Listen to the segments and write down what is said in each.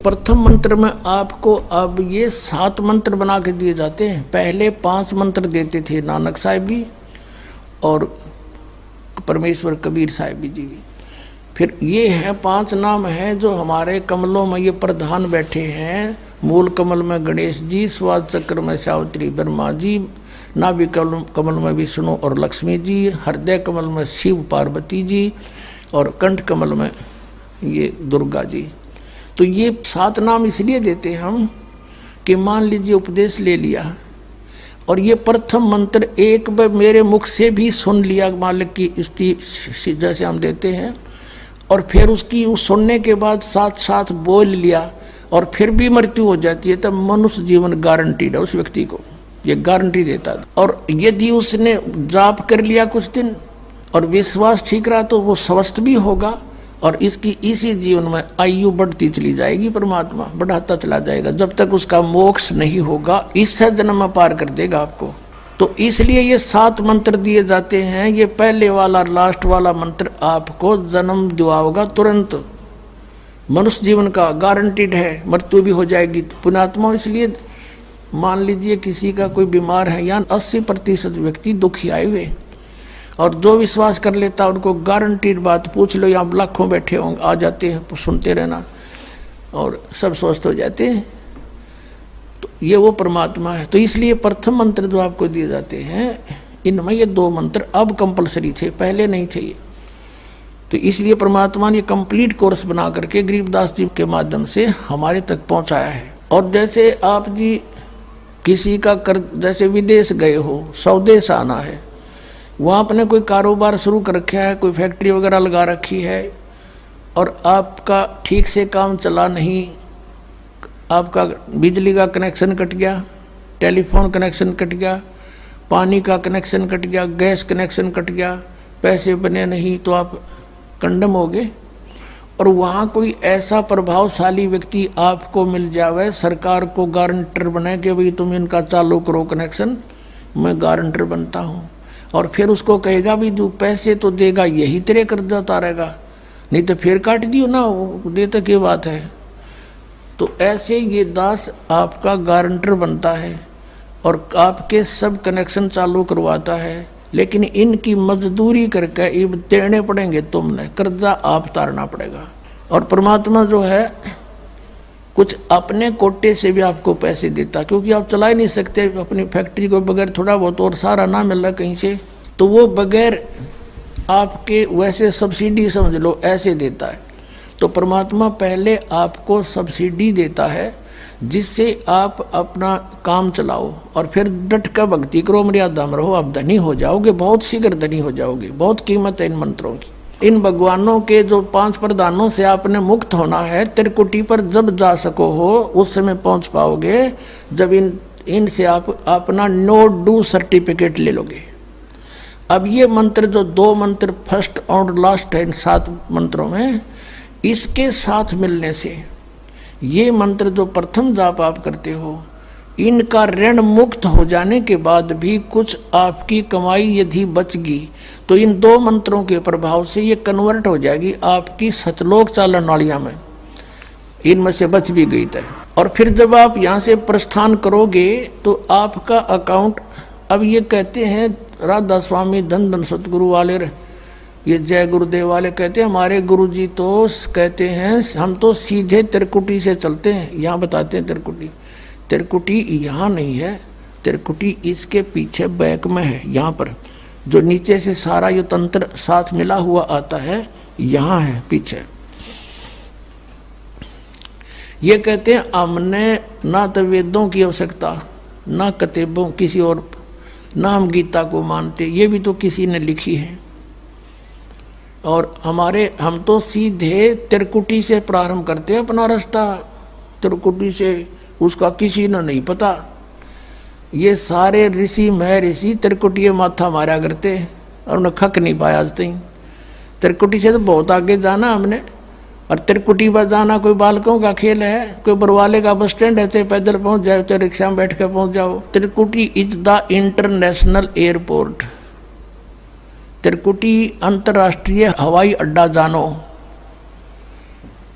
प्रथम मंत्र में आपको अब ये 7 मंत्र बना के दिए जाते हैं। पहले 5 मंत्र देते थे नानक साहिब भी और परमेश्वर कबीर साहिब जी। फिर ये है 5 नाम हैं जो हमारे कमलों में ये प्रधान बैठे हैं। मूल कमल में गणेश जी, स्वाद चक्र में सावित्री ब्रह्मा जी, नाभि कमल में विष्णु और लक्ष्मी जी, हृदय कमल में शिव पार्वती जी और कंठ कमल में ये दुर्गा जी। तो ये 7 नाम इसलिए देते हम कि मान लीजिए उपदेश ले लिया और ये प्रथम मंत्र एक बार मेरे मुख से भी सुन लिया मालिक की इसकी जैसे हम देते हैं, और फिर उसकी उस सुनने के बाद साथ साथ बोल लिया और फिर भी मृत्यु हो जाती है, तब मनुष्य जीवन गारंटीड है उस व्यक्ति को, ये गारंटी देता है। और यदि उसने जाप कर लिया कुछ दिन और विश्वास ठीक रहा तो वो स्वस्थ भी होगा और इसकी इसी जीवन में आयु बढ़ती चली जाएगी, परमात्मा बढ़ाता चला जाएगा जब तक उसका मोक्ष नहीं होगा, इससे जन्म में पार कर देगा आपको। तो इसलिए ये 7 मंत्र दिए जाते हैं। ये पहले वाला लास्ट वाला मंत्र आपको जन्म दिलाएगा तुरंत, मनुष्य जीवन का गारंटीड है, मृत्यु भी हो जाएगी पुण्यात्मा। इसलिए मान लीजिए किसी का कोई बीमार है, या 80% व्यक्ति दुखी आए हुए, और जो विश्वास कर लेता उनको गारंटीड बात पूछ लो, यहाँ लाखों बैठे होंगे आ जाते हैं, सुनते रहना और सब स्वस्थ हो जाते हैं। तो ये वो परमात्मा है। तो इसलिए प्रथम मंत्र जो आपको दिए जाते हैं इनमें ये 2 मंत्र अब कंपलसरी थे, पहले नहीं थे ये। तो इसलिए परमात्मा ने कंप्लीट कोर्स बना करके गरीबदास जी के माध्यम से हमारे तक पहुंचाया है। और जैसे आप जी किसी का जैसे विदेश गए हो, स्वदेश आना है, वहाँ आपने कोई कारोबार शुरू कर रखा है, कोई फैक्ट्री वगैरह लगा रखी है और आपका ठीक से काम चला नहीं, आपका बिजली का कनेक्शन कट गया, टेलीफोन कनेक्शन कट गया, पानी का कनेक्शन कट गया, गैस कनेक्शन कट गया, पैसे बने नहीं तो आप कंडम हो गए। और वहाँ कोई ऐसा प्रभावशाली व्यक्ति आपको मिल जावे, सरकार को गारंटर बनाए कि भाई तुम इनका चालू करो कनेक्शन, मैं गारंटर बनता हूँ, और फिर उसको कहेगा भी जो पैसे तो देगा यही तेरे कर्जा उतारेगा, नहीं तो फिर काट दियो ना, वो देता क्या बात है। तो ऐसे ये दास आपका गारंटर बनता है और आपके सब कनेक्शन चालू करवाता है, लेकिन इनकी मजदूरी करके ये देने पड़ेंगे, तुमने कर्जा आप उतारना पड़ेगा। और परमात्मा जो है कुछ अपने कोटे से भी आपको पैसे देता, क्योंकि आप चला ही नहीं सकते अपनी फैक्ट्री को बगैर थोड़ा बहुत और सारा ना मिल रहा कहीं से, तो वो बगैर आपके वैसे सब्सिडी समझ लो ऐसे देता है। तो परमात्मा पहले आपको सब्सिडी देता है जिससे आप अपना काम चलाओ और फिर डट कर भक्ति करो, मर्यादा में रहो, आप धनी हो जाओगे, बहुत शीघ्र धनी हो जाओगे। बहुत कीमत है इन मंत्रों की। इन भगवानों के जो 5 प्रधानों से आपने मुक्त होना है, त्रिकुटी पर जब जा सको हो उस समय पहुंच पाओगे जब इनसे आप अपना नो डू सर्टिफिकेट ले लोगे। अब ये मंत्र जो 2 मंत्र फर्स्ट और लास्ट है इन 7 मंत्रों में, इसके साथ मिलने से ये मंत्र जो प्रथम जाप आप करते हो, इनका ऋण मुक्त हो जाने के बाद भी कुछ आपकी कमाई यदि बचगी तो इन 2 मंत्रों के प्रभाव से ये कन्वर्ट हो जाएगी आपकी सतलोक चालन नालियाँ में, इनमें से बच भी गई तय। और फिर जब आप यहाँ से प्रस्थान करोगे तो आपका अकाउंट, अब ये कहते हैं राधा स्वामी धन धन सतगुरु वाले, ये जय गुरुदेव वाले कहते हैं, हमारे गुरुजी तो कहते हैं हम तो सीधे त्रिकुटी से चलते हैं। यहाँ बताते हैं त्रिकुटी यहाँ नहीं है, त्रिकुटी इसके पीछे बैक में है, यहाँ पर जो नीचे से सारा ये तंत्र साथ मिला हुआ आता है, यहाँ है पीछे। ये कहते हैं हमने ना तो वेदों की आवश्यकता, ना किताबों किसी और, ना हम गीता को मानते, ये भी तो किसी ने लिखी है। और हम तो सीधे त्रिकुटी से प्रारंभ करते हैं अपना रास्ता, त्रिकुटी से, उसका किसी ने नहीं पता। ये सारे ऋषि महर्षि त्रिकुटी माथा मारा करते और उन्हें खक नहीं पाया आज तक। त्रिकुटी से तो बहुत आगे जाना हमने, और त्रिकुटी पर जाना कोई बालकों का खेल है, कोई बरवाले का बस स्टैंड है, चाहे पैदल पहुंच जाओ चाहे रिक्शा में बैठ कर पहुंच जाओ। त्रिकुटी इज द इंटरनेशनल एयरपोर्ट, त्रिकुटी अंतर्राष्ट्रीय हवाई अड्डा जानो।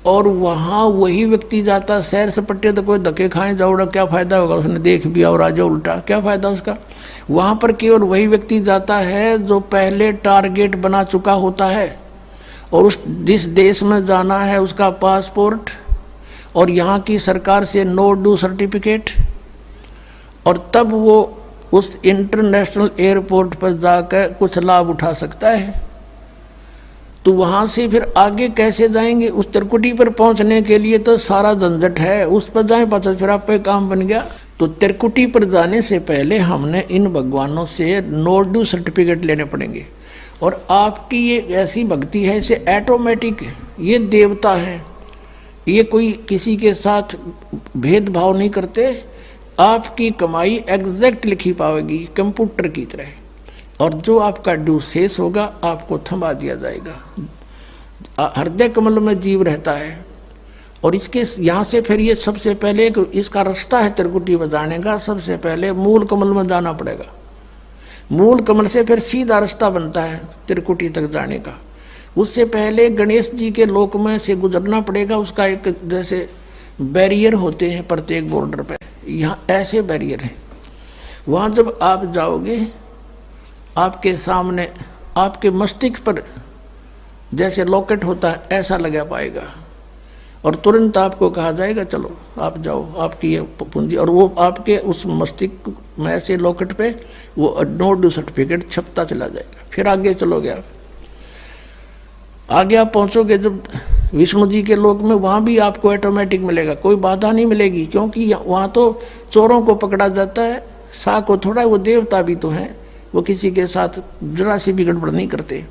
और वहाँ वही व्यक्ति जाता सैर सपट्टे, तो कोई धक्के खाए जाओड़ा, क्या फायदा होगा, उसने देख भी और राजा उल्टा, क्या फायदा उसका। वहाँ पर केवल वही व्यक्ति जाता है जो पहले टारगेट बना चुका होता है, और उस जिस देश में जाना है उसका पासपोर्ट और यहाँ की सरकार से नो ड्यू सर्टिफिकेट, और तब वो उस इंटरनेशनल एयरपोर्ट पर जाकर कुछ लाभ उठा सकता है। तो वहाँ से फिर आगे कैसे जाएंगे, उस त्रिकुटी पर पहुँचने के लिए तो सारा झंझट है, उस पर जाएं पता फिर आप पे काम बन गया। तो त्रिकुटी पर जाने से पहले हमने इन भगवानों से नो ड्यू सर्टिफिकेट लेने पड़ेंगे। और आपकी ये ऐसी भक्ति है, इसे ऑटोमेटिक, ये देवता है, ये कोई किसी के साथ भेदभाव नहीं करते, आपकी कमाई एग्जैक्ट लिखी पाएगी कंप्यूटर की तरह, और जो आपका ड्यू शेष होगा आपको थमा दिया जाएगा। हृदय कमल में जीव रहता है, और इसके यहाँ से फिर ये सबसे पहले इसका रास्ता है त्रिकुटी में जाने का, सबसे पहले मूल कमल में जाना पड़ेगा। मूल कमल से फिर सीधा रास्ता बनता है त्रिकुटी तक जाने का। उससे पहले गणेश जी के लोक में से गुजरना पड़ेगा, उसका एक जैसे बैरियर होते हैं प्रत्येक बॉर्डर पे, यहाँ ऐसे बैरियर हैं। वहाँ जब आप जाओगे आपके सामने आपके मस्तिष्क पर जैसे लॉकेट होता है ऐसा लगा पाएगा, और तुरंत आपको कहा जाएगा चलो आप जाओ, आपकी ये पूंजी, और वो आपके उस मस्तिष्क में ऐसे लॉकेट पे वो नो ड्यू सर्टिफिकेट छपता चला जाएगा। फिर आगे चलोगे आप, आगे आप पहुँचोगे जब विष्णु जी के लोक में, वहाँ भी आपको ऑटोमेटिक मिलेगा, कोई बाधा नहीं मिलेगी, क्योंकि वहाँ तो चोरों को पकड़ा जाता है, सा को थोड़ा, वो देवता भी तो हैं, वो किसी के साथ जरा सी भी गड़बड़ नहीं करते।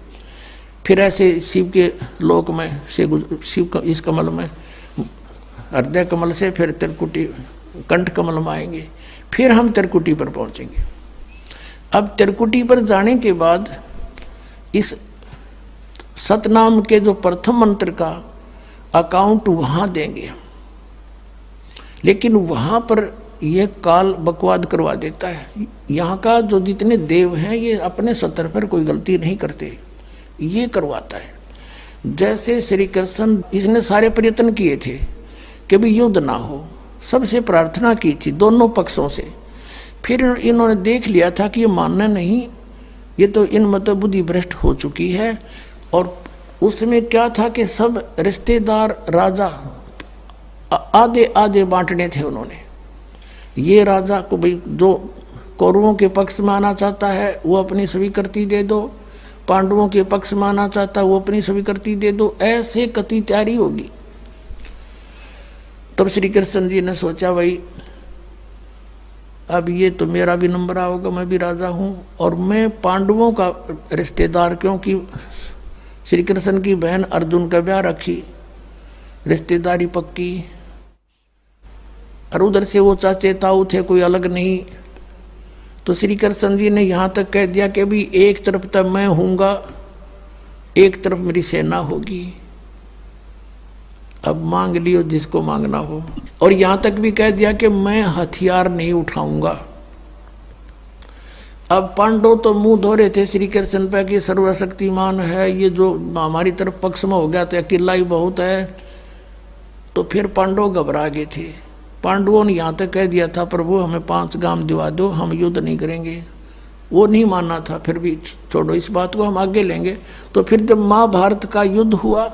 फिर ऐसे शिव के लोक में से शिव इस कमल में, हृदय कमल से फिर त्रिकुटी कंठ कमल में आएंगे, फिर हम त्रिकुटी पर पहुंचेंगे। अब त्रिकुटी पर जाने के बाद इस सतनाम के जो प्रथम मंत्र का अकाउंट वहाँ देंगे, लेकिन वहाँ पर यह काल बकवाद करवा देता है। यहाँ का जो जितने देव हैं ये अपने सतर पर कोई गलती नहीं करते, ये करवाता है। जैसे श्री कृष्ण, इसने सारे प्रयत्न किए थे कि भी युद्ध ना हो, सबसे प्रार्थना की थी दोनों पक्षों से, फिर इन्होंने देख लिया था कि ये मानना नहीं, ये तो इन मत बुद्धि भ्रष्ट हो चुकी है। और उसमें क्या था कि सब रिश्तेदार राजा आधे आधे बांटने थे उन्होंने। ये राजा को भाई जो कौरवों के पक्ष में आना चाहता है वो अपनी स्वीकृति दे दो, पांडवों के पक्ष में आना चाहता है वो अपनी स्वीकृति दे दो, ऐसे कति तैयारी होगी। तब श्री कृष्ण जी ने सोचा भाई अब ये तो मेरा भी नंबर आओगा, मैं भी राजा हूँ, और मैं पांडवों का रिश्तेदार, क्योंकि श्री कृष्ण की बहन अर्जुन का ब्याह रखी, रिश्तेदारी पक्की, और उधर से वो चाचे ताऊ थे, कोई अलग नहीं। तो श्री कृष्ण जी ने यहाँ तक कह दिया कि भी एक तरफ तक मैं हूँगा, एक तरफ मेरी सेना होगी, अब मांग लियो जिसको मांगना हो। और यहाँ तक भी कह दिया कि मैं हथियार नहीं उठाऊंगा। अब पांडव तो मुंह धो रहे थे श्री कृष्ण पे कि सर्वशक्तिमान है, ये जो हमारी तरफ पक्ष में हो गया तो अकेला ही बहुत है। तो फिर पांडव घबरा गए थे। पांडवों ने यहाँ तक कह दिया था प्रभु हमें 5 गांव दिवा दो, हम युद्ध नहीं करेंगे। वो नहीं मानना था, फिर भी छोड़ो इस बात को, हम आगे लेंगे। तो फिर जब महाभारत का युद्ध हुआ,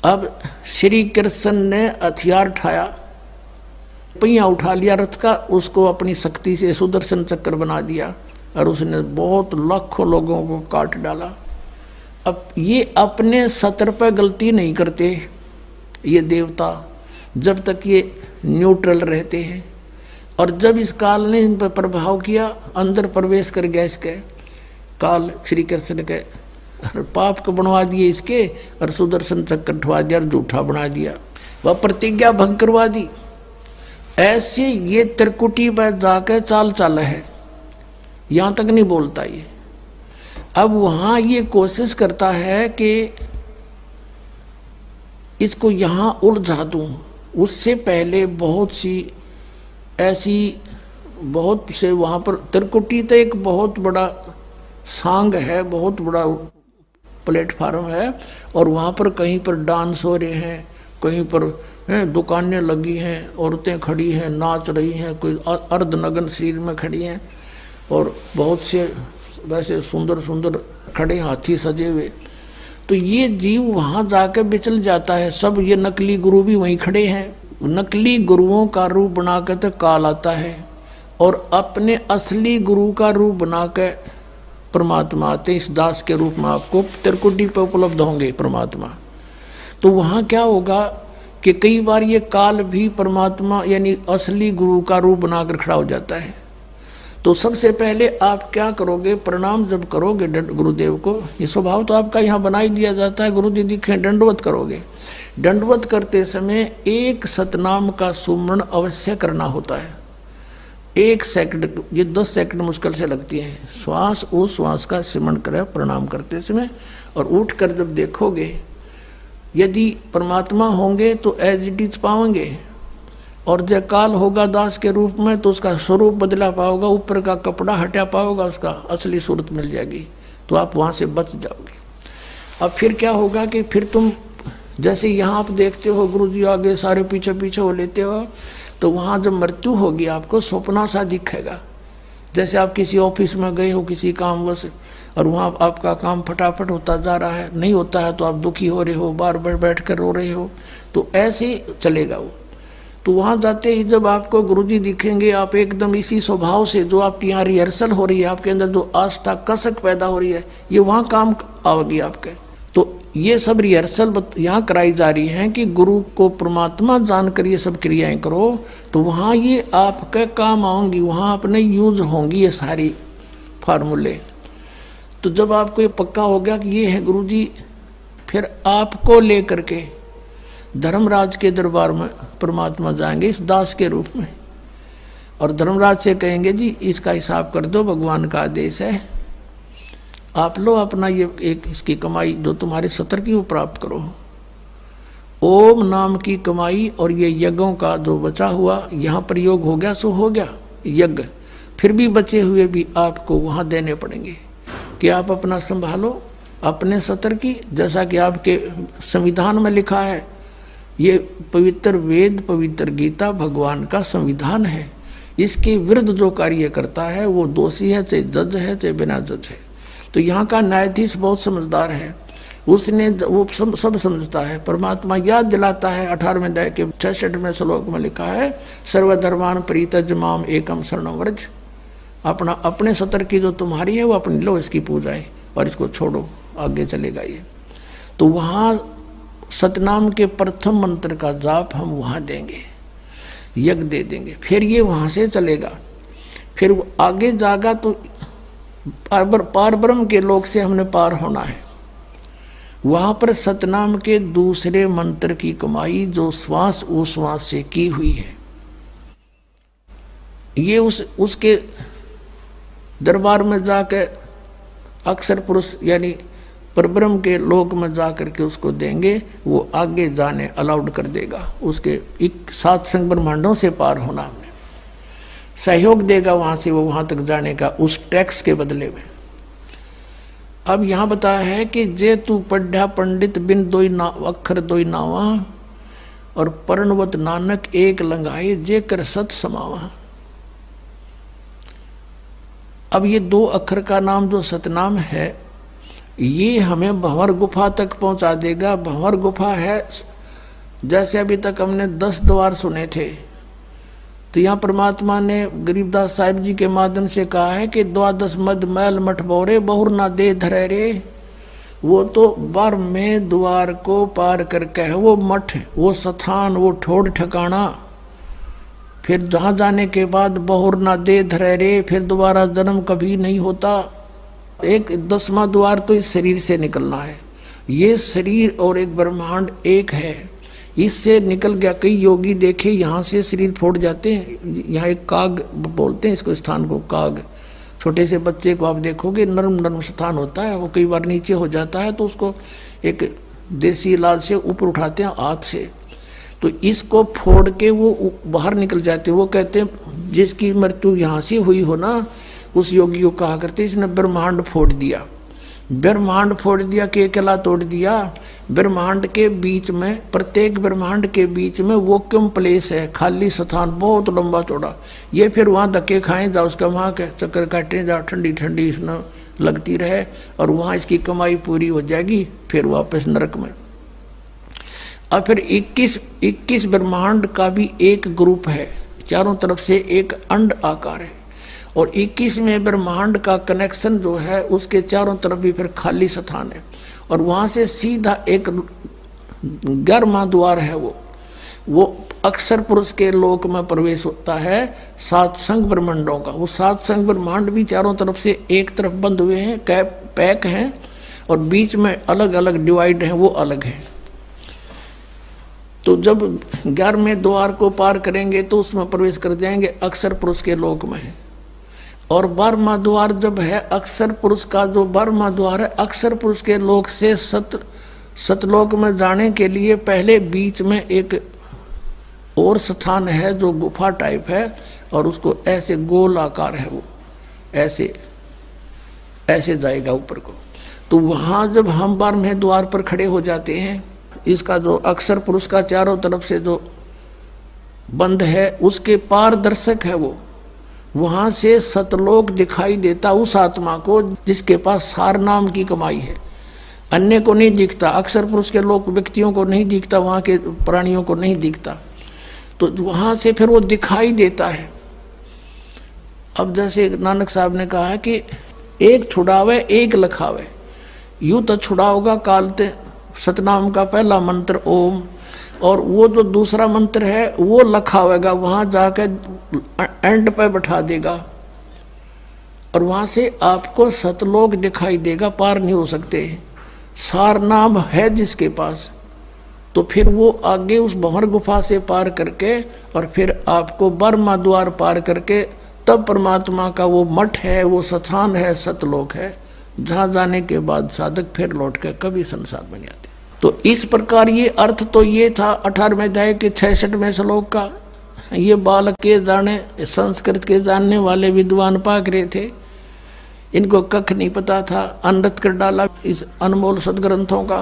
अब श्री कृष्ण ने हथियार उठाया, पहिया उठा लिया रथ का, उसको अपनी शक्ति से सुदर्शन चक्र बना दिया, और उसने बहुत लाखों लोगों को काट डाला। अब ये अपने सतर पर गलती नहीं करते ये देवता, जब तक ये न्यूट्रल रहते हैं। और जब इस काल ने इन पर प्रभाव किया, अंदर प्रवेश कर गया इसके काल, श्री कृष्ण के पाप को बनवा दिए इसके, और सुदर्शन चक्र उठवा दिया और झूठा बना दिया, वह प्रतिज्ञा भंग करवा दी। ऐसे ये त्रिकुटी पर जाकर चाल चाल है, यहाँ तक नहीं बोलता ये। अब वहाँ ये कोशिश करता है कि इसको यहाँ उलझा दूँ। उससे पहले बहुत सी ऐसी बहुत से वहाँ पर त्रिकुटी तो एक बहुत बड़ा सांग है, बहुत बड़ा प्लेटफार्म है, और वहाँ पर कहीं पर डांस हो रहे हैं, कहीं पर दुकानें लगी हैं, औरतें खड़ी हैं, नाच रही हैं, कोई अर्धनग्न शरीर में खड़ी हैं, और बहुत से वैसे सुंदर सुंदर खड़े हाथी सजे हुए। तो ये जीव वहाँ जाकर बिचल जाता है। सब ये नकली गुरु भी वहीं खड़े हैं। नकली गुरुओं का रूप बनाकर तो काल आता है, और अपने असली गुरु का रूप बनाकर परमात्मा आते। इस दास के रूप में आपको त्रिकुटी पर उपलब्ध होंगे परमात्मा। तो वहाँ क्या होगा कि कई बार ये काल भी परमात्मा यानी असली गुरु का रूप बनाकर खड़ा हो जाता है। तो सबसे पहले आप क्या करोगे, प्रणाम जब करोगे गुरुदेव को, ये स्वभाव तो आपका यहाँ बना ही दिया जाता है, गुरु जी दिखे दंडवत करोगे। दंडवत करते समय एक सतनाम का सुमरण अवश्य करना होता है। 1 सेकंड, ये 10 सेकंड मुश्किल से लगती है। श्वास उस श्वास का सिमरण करें प्रणाम करते समय, और उठ कर जब देखोगे यदि परमात्मा होंगे तो एज इट इज पाओगे, और जब काल होगा दास के रूप में तो उसका स्वरूप बदला पाओगा, ऊपर का कपड़ा हटा पाओगा, उसका असली सूरत मिल जाएगी, तो आप वहाँ से बच जाओगे। अब फिर क्या होगा कि फिर तुम जैसे यहाँ आप देखते हो गुरु जी आगे सारे पीछे पीछे हो लेते हो, तो वहाँ जब मृत्यु होगी आपको सपना सा दिखेगा। जैसे आप किसी ऑफिस में गए हो किसी काम बस, और वहाँ आपका काम फटाफट होता जा रहा है, नहीं होता है तो आप दुखी हो रहे हो, बार बार बैठ कर रो रहे हो, तो ऐसे ही चलेगा वो। तो वहाँ जाते ही जब आपको गुरुजी दिखेंगे, आप एकदम इसी स्वभाव से जो आपकी यहाँ रिहर्सल हो रही है, आपके अंदर जो आस्था कसक पैदा हो रही है, ये वहाँ काम आवेगी आपके। तो ये सब रिहर्सल यहाँ कराई जा रही है कि गुरु को परमात्मा जानकर ये सब क्रियाएं करो, तो वहाँ ये आपके काम आएंगी, वहाँ अपने यूज होंगी ये सारी फार्मूले। तो जब आपको ये पक्का हो गया कि ये है गुरुजी, फिर आपको लेकर के धर्मराज के दरबार में परमात्मा जाएंगे इस दास के रूप में, और धर्मराज से कहेंगे जी इसका हिसाब कर दो, भगवान का आदेश है, आप लो अपना ये एक इसकी कमाई जो तुम्हारे सत्र की वो प्राप्त करो। ओम नाम की कमाई और ये यज्ञों का जो बचा हुआ यहाँ प्रयोग हो गया सो हो गया यज्ञ, फिर भी बचे हुए भी आपको वहाँ देने पड़ेंगे कि आप अपना संभालो अपने सत्र की। जैसा कि आपके संविधान में लिखा है, ये पवित्र वेद पवित्र गीता भगवान का संविधान है, इसके विरुद्ध जो कार्य करता है वो दोषी है, चाहे जज है चाहे बिना जज है। तो यहाँ का न्यायाधीश बहुत समझदार है, उसने वो सब समझता है। परमात्मा याद दिलाता है 18वें अध्याय के 66वें श्लोक में लिखा है, सर्वधर्मान परित्यज माम एकम शरणं व्रज। अपना अपने सत्र की जो तुम्हारी है वो अपनी लो, इसकी पूजाएं, और इसको छोड़ो, आगे चलेगा ये। तो वहाँ सतनाम के प्रथम मंत्र का जाप हम वहाँ देंगे, यज्ञ दे देंगे, फिर ये वहाँ से चलेगा। फिर वो आगे जागा तो पार ब्रह्म के लोक से हमने पार होना है। वहाँ पर सतनाम के दूसरे मंत्र की कमाई जो श्वास उश्वास से की हुई है, ये उसके दरबार में जाकर अक्षर पुरुष यानी परब्रह्म के लोक में जा करके उसको देंगे, वो आगे जाने अलाउड कर देगा, उसके 7 संग ब्रह्मांडों से पार होना हमने सहयोग देगा वहाँ से वो वहाँ तक जाने का, उस टैक्स के बदले में। अब यहाँ बताया है कि जे तू पढ़ा पंडित बिन दोई ना अक्षर दोई नावा, और पर्णवत नानक एक लंगाए जे कर सत समावा। अब ये 2 अक्षर का नाम जो सतनाम है, ये हमें भंवर गुफा तक पहुंचा देगा। भंवर गुफा है, जैसे अभी तक हमने 10 द्वार सुने थे, तो यहाँ परमात्मा ने गरीबदास साहिब जी के माध्यम से कहा है कि 12 मद मैल मठ बोरे बहुर ना दे धरे रे। वो तो 12वें द्वार को पार करके है वो मठ, वो स्थान, वो ठोड़ ठिकाना। फिर जहाँ जाने के बाद बहुर ना दे धरे रे, फिर दोबारा जन्म कभी नहीं होता। एक 10वां द्वार तो इस शरीर से निकलना है। ये शरीर और एक ब्रह्मांड एक है, इससे निकल गया। कई योगी देखे यहाँ से शरीर फोड़ जाते हैं, यहाँ एक काग बोलते हैं इसको, स्थान को काग। छोटे से बच्चे को आप देखोगे नर्म नर्म स्थान होता है, वो कई बार नीचे हो जाता है तो उसको एक देसी इलाज से ऊपर उठाते हैं हाथ से, तो इसको फोड़ के वो बाहर निकल जाते हैं। वो कहते हैं जिसकी मृत्यु यहाँ से हुई हो ना, उस योगी को कहा करते इसने ब्रह्मांड फोड़ दिया। ब्रह्मांड फोड़ दिया, के केला तोड़ दिया। ब्रह्मांड के बीच में, प्रत्येक ब्रह्मांड के बीच में वैक्यूम प्लेस है, खाली स्थान, बहुत लंबा चौड़ा। ये फिर वहाँ धक्के खाएं जाओ, उसका वहाँ के चक्कर काटें जाओ, ठंडी ठंडी इसमें लगती रहे, और वहाँ इसकी कमाई पूरी हो जाएगी, फिर वापस नरक में। और फिर 21 ब्रह्मांड का भी एक ग्रुप है, चारों तरफ से एक अंड आकार है, और 21वें ब्रह्मांड का कनेक्शन जो है उसके चारों तरफ भी फिर खाली स्थान है, और वहाँ से सीधा एक 11वां द्वार है, वो अक्षर पुरुष के लोक में प्रवेश होता है, 7 संघ ब्रह्मांडों का। वो 7 संघ ब्रह्मांड भी चारों तरफ से एक तरफ बंद हुए हैं, पैक हैं, और बीच में अलग अलग डिवाइड हैं, वो अलग हैं। तो जब 11वें द्वार को पार करेंगे तो उसमें प्रवेश कर जाएंगे अक्षर पुरुष के लोक में। और 12वां द्वार जब है अक्षर पुरुष का, जो 12वां द्वार है अक्षर पुरुष के लोक से सतलोक में जाने के लिए पहले बीच में एक और स्थान है जो गुफा टाइप है, और उसको ऐसे गोल आकार है, वो ऐसे जाएगा ऊपर को। तो वहाँ जब हम 12वें द्वार पर खड़े हो जाते हैं, इसका जो अक्षर पुरुष का चारों तरफ से जो बंद है उसके पारदर्शक है, वो वहाँ से सतलोक दिखाई देता उस आत्मा को जिसके पास सार नाम की कमाई है। अन्य को नहीं दिखता, अक्षर पुरुष के लोग व्यक्तियों को नहीं दिखता, वहाँ के प्राणियों को नहीं दिखता, तो वहाँ से फिर वो दिखाई देता है। अब जैसे नानक साहब ने कहा है कि एक छुड़ावे एक लखावे, यूँ तो छुड़ाओगा कालते सतनाम का पहला मंत्र ओम, और वो जो दूसरा मंत्र है वो लखावेगा, वहाँ जाकर एंड पे बैठा देगा, और वहाँ से आपको सतलोक दिखाई देगा, पार नहीं हो सकते। सार नाम है जिसके पास, तो फिर वो आगे उस भंवर गुफा से पार करके, और फिर आपको 12वां द्वार पार करके तब परमात्मा का वो मठ है, वो स्थान है, सतलोक है, जहाँ जाने के बाद साधक फिर लौट कर कभी संसार में नहीं आते। तो इस प्रकार ये अर्थ तो ये था 18वें अध्याय के 66वें श्लोक का। ये बालक के जाने, संस्कृत के जानने वाले विद्वान पाक रहे थे, इनको कख नहीं पता था, अनृत कर डाला इस अनमोल सदग्रंथों का।